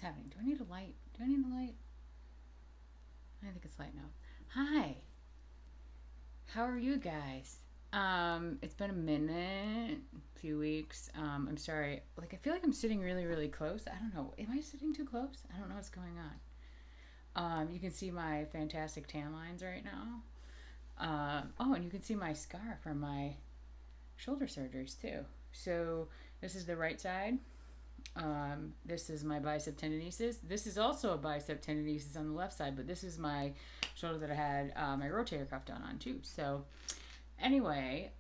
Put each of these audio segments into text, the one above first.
happening? Do I need a light? Do I need a light? I think it's light now. Hi. How are you guys? It's been a minute, few weeks. I'm sorry. Like I feel like I'm sitting really, really close. I don't know. Am I sitting too close? I don't know what's going on. You can see my fantastic tan lines right now. Oh, and you can see my scar from my shoulder surgeries too. So this is the right side. This is my bicep tendinosis. This is also a bicep tendinosis on the left side, but this is my shoulder that I had my rotator cuff done on too. So, anyway,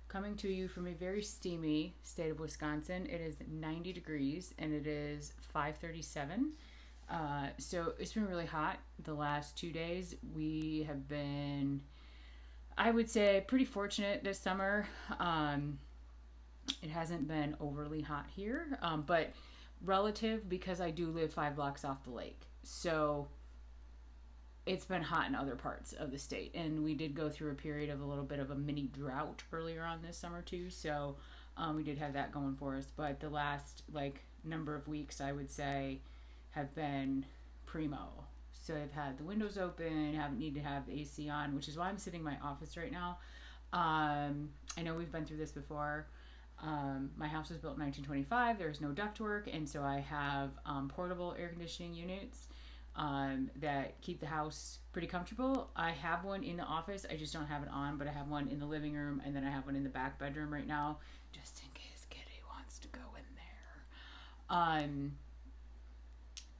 coming to you from a very steamy state of Wisconsin. It is 90 degrees and it is 5:37. So it's been really hot the last 2 days. We have been, I would say, pretty fortunate this summer. It hasn't been overly hot here, but relative because I do live 5 blocks off the lake. So it's been hot in other parts of the state. And we did go through a period of a little bit of a mini drought earlier on this summer too. So we did have that going for us. But the last number of weeks, I would say, have been primo. So I've had the windows open, haven't needed to have the AC on, which is why I'm sitting in my office right now. I know we've been through this before. My house was built in 1925. There's no ductwork, and so I have portable air conditioning units that keep the house pretty comfortable. I have one in the office. I just don't have it on, but I have one in the living room, and then I have one in the back bedroom right now, just in case Kitty wants to go in there.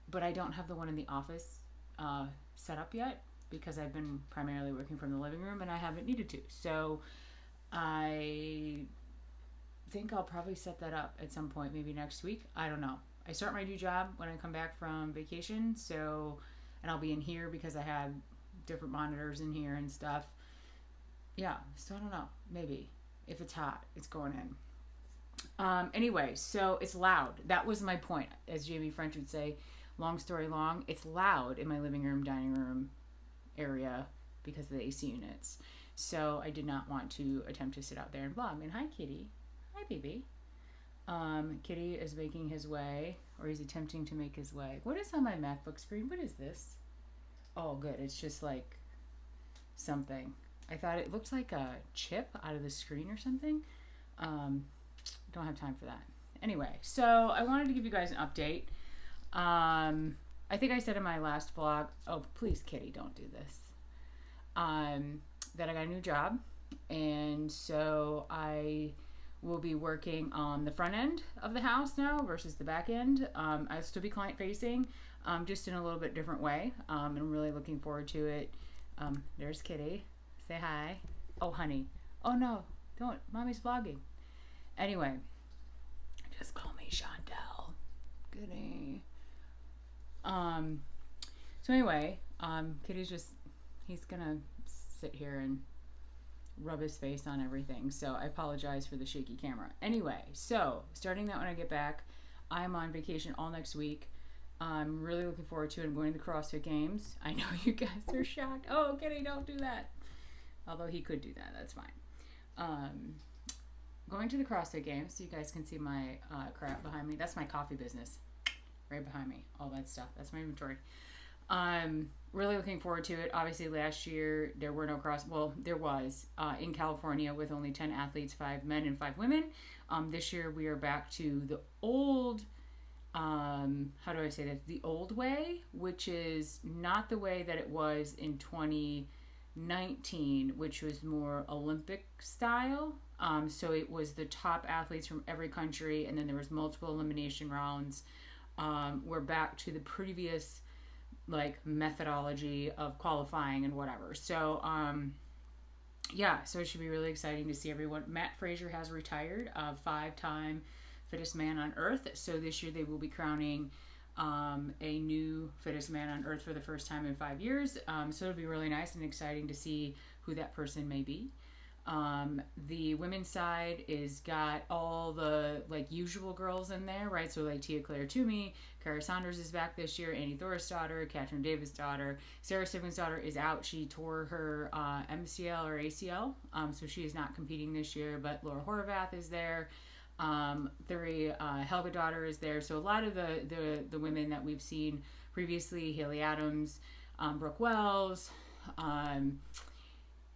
But I don't have the one in the office set up yet because I've been primarily working from the living room, and I haven't needed to. So I think I'll probably set that up at some point, maybe next week. I don't know. I start my new job when I come back from vacation, and I'll be in here because I have different monitors in here and stuff. Yeah, so I don't know. Maybe if it's hot, it's going in. Anyway, so it's loud. That was my point, as Jamie French would say. Long story long, it's loud in my living room, dining room area because of the AC units. So I did not want to attempt to sit out there and vlog. And hi, Kitty. Hi, baby. Kitty is making his way, or he's attempting to make his way. What is on my MacBook screen? What is this? Oh, good. It's just like something. I thought it looked like a chip out of the screen or something. Don't have time for that. Anyway, so I wanted to give you guys an update. I think I said in my last vlog, oh, please, Kitty, don't do this, that I got a new job. And so I will be working on the front end of the house now versus the back end. I'll still be client facing, just in a little bit different way. And I'm really looking forward to it. There's Kitty. Say hi. Oh, honey. Oh, no. Don't. Mommy's vlogging. Anyway, just call me Chantel. Goody. So anyway, Kitty's he's gonna sit here and rub his face on everything. So I apologize for the shaky camera. Anyway, so starting that when I get back, I'm on vacation all next week. I'm really looking forward to it. I'm going to the CrossFit Games. I know you guys are shocked. Oh, Kitty, don't do that. Although he could do that. That's fine. Going to the CrossFit Games, so you guys can see my crap behind me. That's my coffee business. Right behind me, all that stuff. That's my inventory. Really looking forward to it. Obviously, last year there were no there was in California with only 10 athletes, 5 men and 5 women. This year we are back to the old, how do I say that? The old way, which is not the way that it was in 2019, which was more Olympic style. So it was the top athletes from every country, and then there was multiple elimination rounds. We're back to the previous methodology of qualifying and whatever. So so it should be really exciting to see everyone. Matt Fraser has retired, 5-time fittest man on earth. So this year they will be crowning a new fittest man on earth for the first time in 5 years. So it'll be really nice and exciting to see who that person may be. The women's side is got all the usual girls in there, right? So Tia Claire Toomey, Kara Saunders is back this year, Annie Thor's daughter, Catherine Davis' daughter, Sarah Simmons' daughter is out. She tore her MCL or ACL, so she is not competing this year. But Laura Horvath is there. Three, Helga Daughter is there. So a lot of the women that we've seen previously, Haley Adams, Brooke Wells,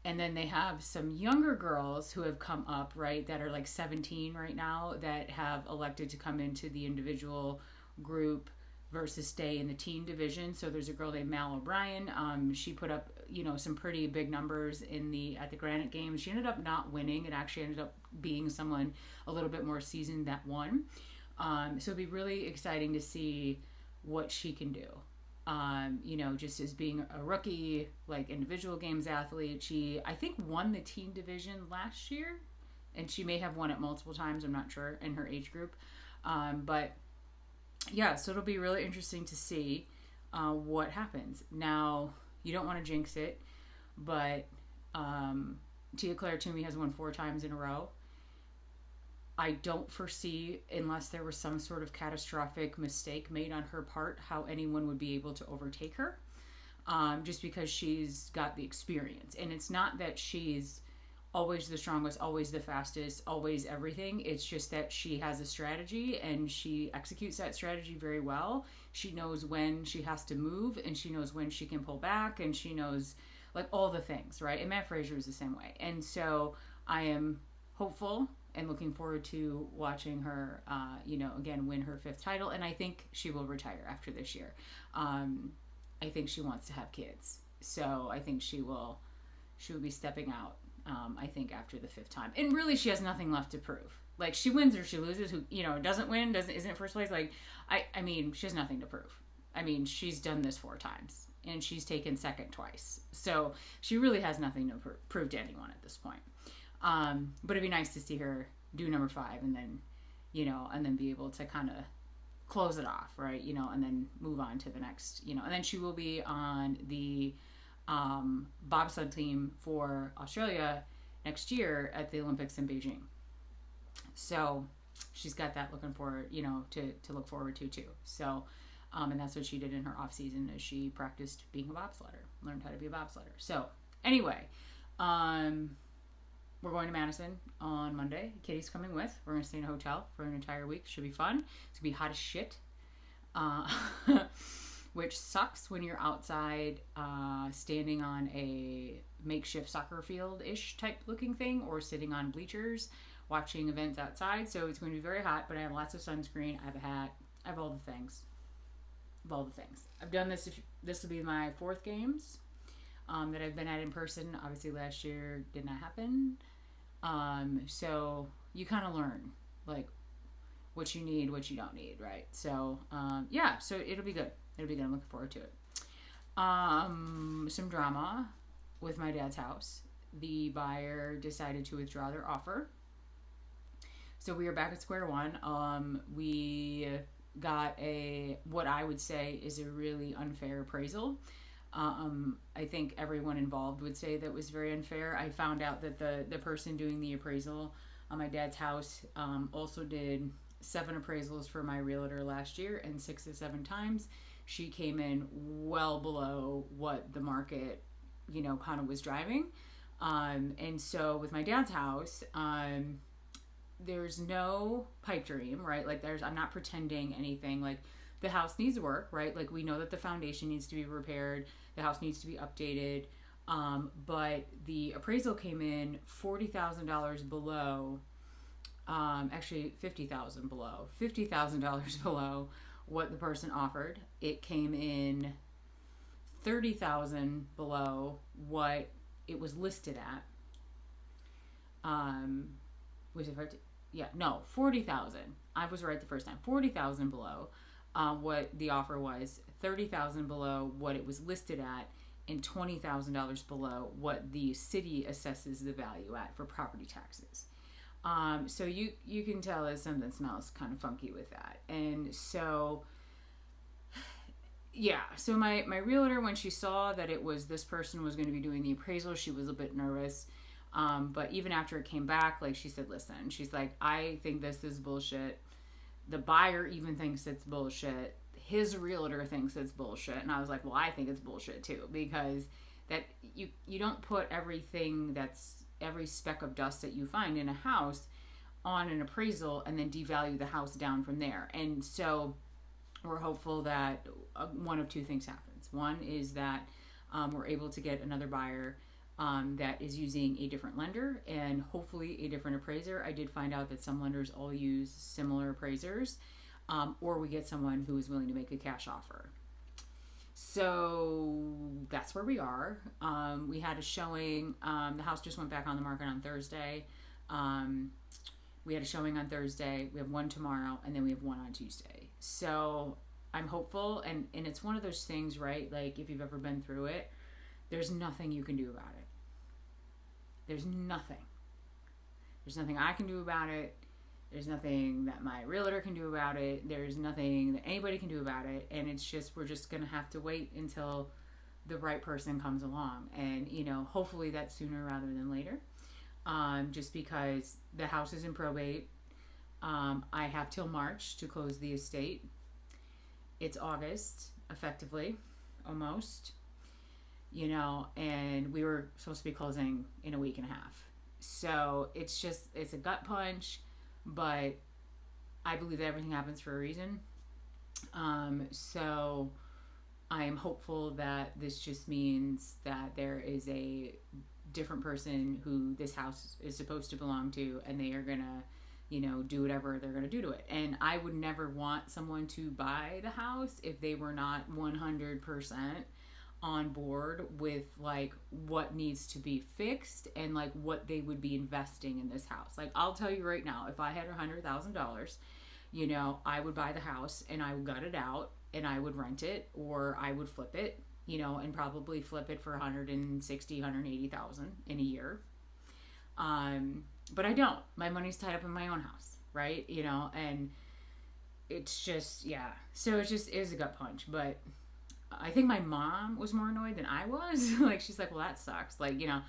and then they have some younger girls who have come up, right, that are like 17 right now that have elected to come into the individual group versus stay in the teen division. So there's a girl named Mal O'Brien. She put up, some pretty big numbers at the Granite Games. She ended up not winning. It actually ended up being someone a little bit more seasoned that won. So it'd be really exciting to see what she can do. Just as being a rookie, like individual games athlete, she, I think, won the teen division last year, and she may have won it multiple times, I'm not sure, in her age group. But yeah, so it'll be really interesting to see what happens. Now, you don't want to jinx it, but Tia Claire Toomey has won 4 times in a row. I don't foresee, unless there was some sort of catastrophic mistake made on her part, how anyone would be able to overtake her, just because she's got the experience. And it's not that she's always the strongest, always the fastest, always everything. It's just that she has a strategy and she executes that strategy very well. She knows when she has to move, and she knows when she can pull back, and she knows like all the things, right? And Matt Fraser is the same way. And so I am hopeful and looking forward to watching her, again, win her 5th title. And I think she will retire after this year. I think she wants to have kids. So I think she will be stepping out, I think, after the 5th time. And really, she has nothing left to prove. Like, she wins or she loses. Who, doesn't win, isn't first place. Like, I mean, she has nothing to prove. I mean, she's done this 4 times. And she's taken second twice. So she really has nothing to prove to anyone at this point. But it'd be nice to see her do number 5 and then, and then be able to kind of close it off, right? And then move on to the next, and then she will be on the bobsled team for Australia next year at the Olympics in Beijing. So she's got that looking forward, to look forward to too. So, and that's what she did in her off season, as she practiced being a bobsledder, learned how to be a bobsledder. So anyway, we're going to Madison on Monday. Kitty's coming with. We're going to stay in a hotel for an entire week. Should be fun. It's going to be hot as shit. Which sucks when you're outside standing on a makeshift soccer field-ish type looking thing, or sitting on bleachers watching events outside. So it's going to be very hot, but I have lots of sunscreen. I have a hat. I have all the things. I've done this. This will be my 4th games that I've been at in person. Obviously last year did not happen. So you kind of learn like what you need, what you don't need, right? So so it'll be good. I'm looking forward to it. Some drama with my dad's house. The buyer decided to withdraw their offer. So we are back at square one. We got what I would say is a really unfair appraisal. I think everyone involved would say that was very unfair. I found out that the person doing the appraisal on my dad's house also did 7 appraisals for my realtor last year, and 6 to 7 times she came in well below what the market, kind of was driving. And so with my dad's house, there's no pipe dream, right? Like I'm not pretending anything. Like the house needs work, right? Like we know that the foundation needs to be repaired. The house needs to be updated. But the appraisal came in $40,000 below, actually $50,000 below what the person offered. It came in $30,000 below what it was listed at. Was it 50? Yeah, no, 40,000. I was right the first time. 40,000 below what the offer was, 30,000 below what it was listed at, and $20,000 below what the city assesses the value at for property taxes. So you can tell that something smells kind of funky with that. And so, yeah, so my realtor, when she saw that it was this person was going to be doing the appraisal, she was a bit nervous. But even after it came back, like she said, listen, she's like, I think this is bullshit. The buyer even thinks it's bullshit. His realtor thinks it's bullshit. And I was like, well, I think it's bullshit too, because that you don't put every speck of dust that you find in a house on an appraisal and then devalue the house down from there. And so we're hopeful that one of two things happens. One is that we're able to get another buyer that is using a different lender and hopefully a different appraiser. I did find out that some lenders all use similar appraisers, or we get someone who is willing to make a cash offer. So that's where we are. We had a showing. The house just went back on the market on Thursday. We had a showing on Thursday. We have one tomorrow, and then we have one on Tuesday. So I'm hopeful, and it's one of those things, right? Like, if you've ever been through it, there's nothing you can do about it. There's nothing. There's nothing I can do about it. There's nothing that my realtor can do about it. There's nothing that anybody can do about it. And it's just, we're just going to have to wait until the right person comes along. And, you know, hopefully that's sooner rather than later. Just because the house is in probate. I have till March to close the estate. It's August, effectively, almost. You know, and we were supposed to be closing in a week and a half. So it's a gut punch, but I believe that everything happens for a reason. So I am hopeful that this just means that there is a different person who this house is supposed to belong to, and they are gonna, you know, do whatever they're gonna do to it. And I would never want someone to buy the house if they were not 100% on board with like what needs to be fixed and like what they would be investing in this house. Like, I'll tell you right now, if I had $100,000, you know, I would buy the house and I would gut it out and I would rent it, or I would flip it, you know, and probably flip it for 160, 180,000 in a year. But I don't. My money's tied up in my own house, right? You know, and it's just, yeah. So it is a gut punch, but I think my mom was more annoyed than I was. Like, she's like, well, that sucks. Like, you know,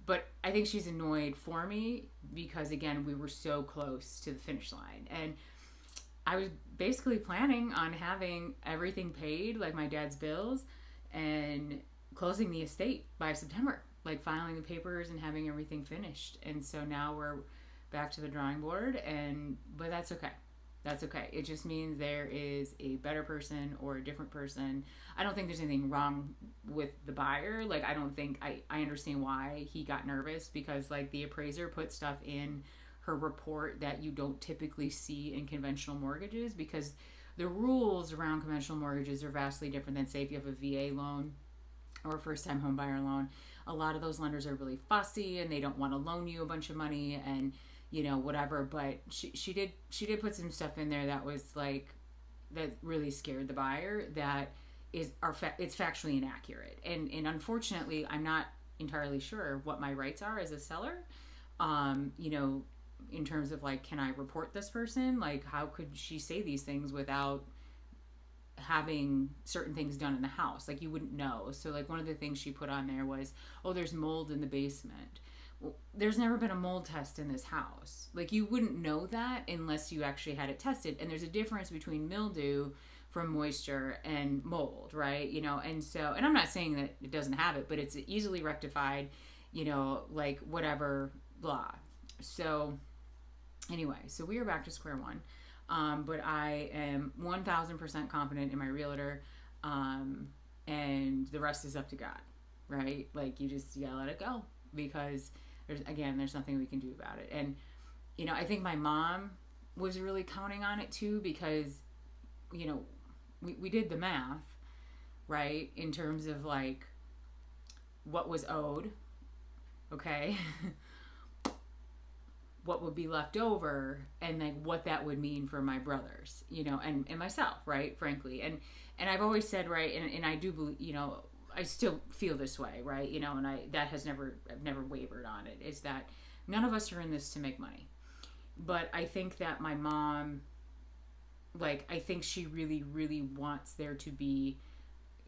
but I think she's annoyed for me because, again, we were so close to the finish line. And I was basically planning on having everything paid, like my dad's bills, and closing the estate by September, like filing the papers and having everything finished. And so now we're back to the drawing board, but that's okay. That's okay. It just means there is a better person or a different person. I don't think there's anything wrong with the buyer. Like, I don't think, I understand why he got nervous, because like the appraiser put stuff in her report that you don't typically see in conventional mortgages, because the rules around conventional mortgages are vastly different than, say, if you have a VA loan or a first-time home buyer loan. A lot of those lenders are really fussy and they don't want to loan you a bunch of money and, you know, whatever. But she did put some stuff in there that was like, that really scared the buyer, that it's factually inaccurate. And unfortunately, I'm not entirely sure what my rights are as a seller. You know, in terms of like, can I report this person? Like, how could she say these things without having certain things done in the house? Like, you wouldn't know. So like, one of the things she put on there was, oh, there's mold in the basement. Well, there's never been a mold test in this house. Like, you wouldn't know that unless you actually had it tested. And there's a difference between mildew from moisture and mold, right? You know, and so, and I'm not saying that it doesn't have it, but it's easily rectified, you know, like whatever, blah. So anyway, so we are back to square one. But I am 1,000% confident in my realtor, and the rest is up to God, right? Like, you gotta let it go, because there's nothing we can do about it. And, you know, I think my mom was really counting on it too, because, you know, we did the math, right? In terms of like what was owed, okay? What would be left over, and like what that would mean for my brothers, you know, and myself, right? Frankly. And I've always said, right, and I do believe, you know, I still feel this way, right? You know, and I've never wavered on it, is that none of us are in this to make money. But I think that my mom, like, I think she really, really wants there to be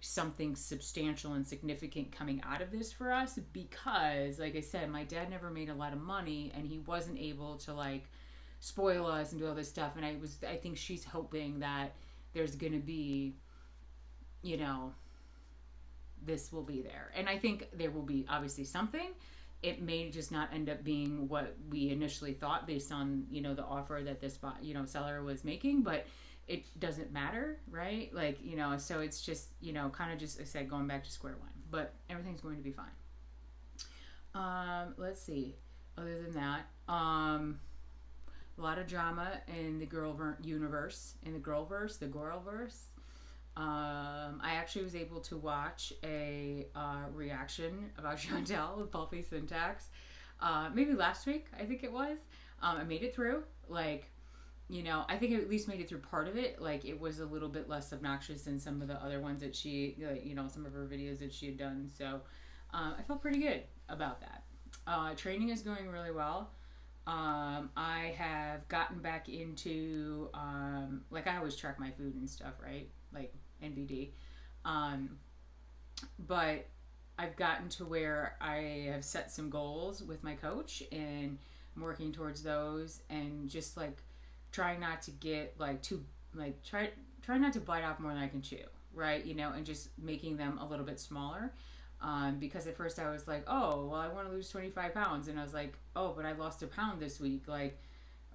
something substantial and significant coming out of this for us, because, like I said, my dad never made a lot of money, and he wasn't able to like spoil us and do all this stuff. And I think she's hoping that there's gonna be, you know, this will be there. And I think there will be obviously something, It may just not end up being what we initially thought based on, the offer that this, seller was making, but it doesn't matter, right? Like, so it's just, kind of just, like I said, going back to square one, but everything's going to be fine. Let's see. Other than that, a lot of drama in the universe, in the girlverse, the Goralverse. I actually was able to watch a reaction about Chantel with Pulpy Syntax, maybe last week, I think it was. I made it through. Like, I think I at least made it through part of it. Like, it was a little bit less obnoxious than some of the other ones that she, some of her videos that she had done. So, I felt pretty good about that. Training is going really well. I have gotten back into, like, I always track my food and stuff, right? Like, NBD. But I've gotten to where I have set some goals with my coach, and I'm working towards those, and just, like, trying not to get, like, try not to bite off more than I can chew, right? And just making them a little bit smaller. Because at first I was like, oh, well, I want to lose 25 pounds. And I was like, oh, but I lost a pound this week. Like,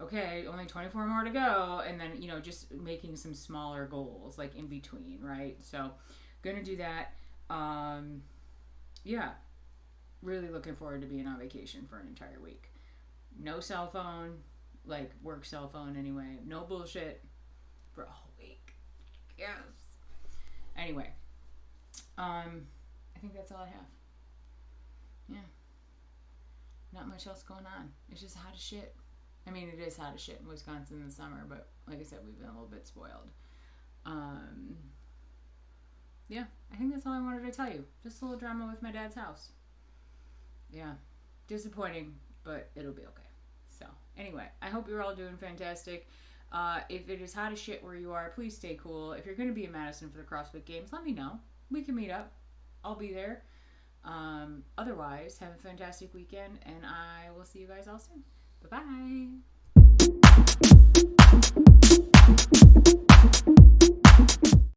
okay, only 24 more to go. And then, just making some smaller goals, like, in between, right? So, gonna do that. Yeah, really looking forward to being on vacation for an entire week. No cell phone, like, work cell phone anyway. No bullshit for a whole week. Yes. Anyway, I think that's all I have. Yeah. Not much else going on. It's just hot as shit. I mean, it is hot as shit in Wisconsin in the summer, but like I said, we've been a little bit spoiled. Yeah, I think that's all I wanted to tell you. Just a little drama with my dad's house. Yeah. Disappointing, but it'll be okay. So, anyway, I hope you're all doing fantastic. If it is hot as shit where you are, please stay cool. If you're going to be in Madison for the CrossFit Games, let me know. We can meet up. I'll be there. Otherwise, have a fantastic weekend, and I will see you guys all soon. Bye-bye.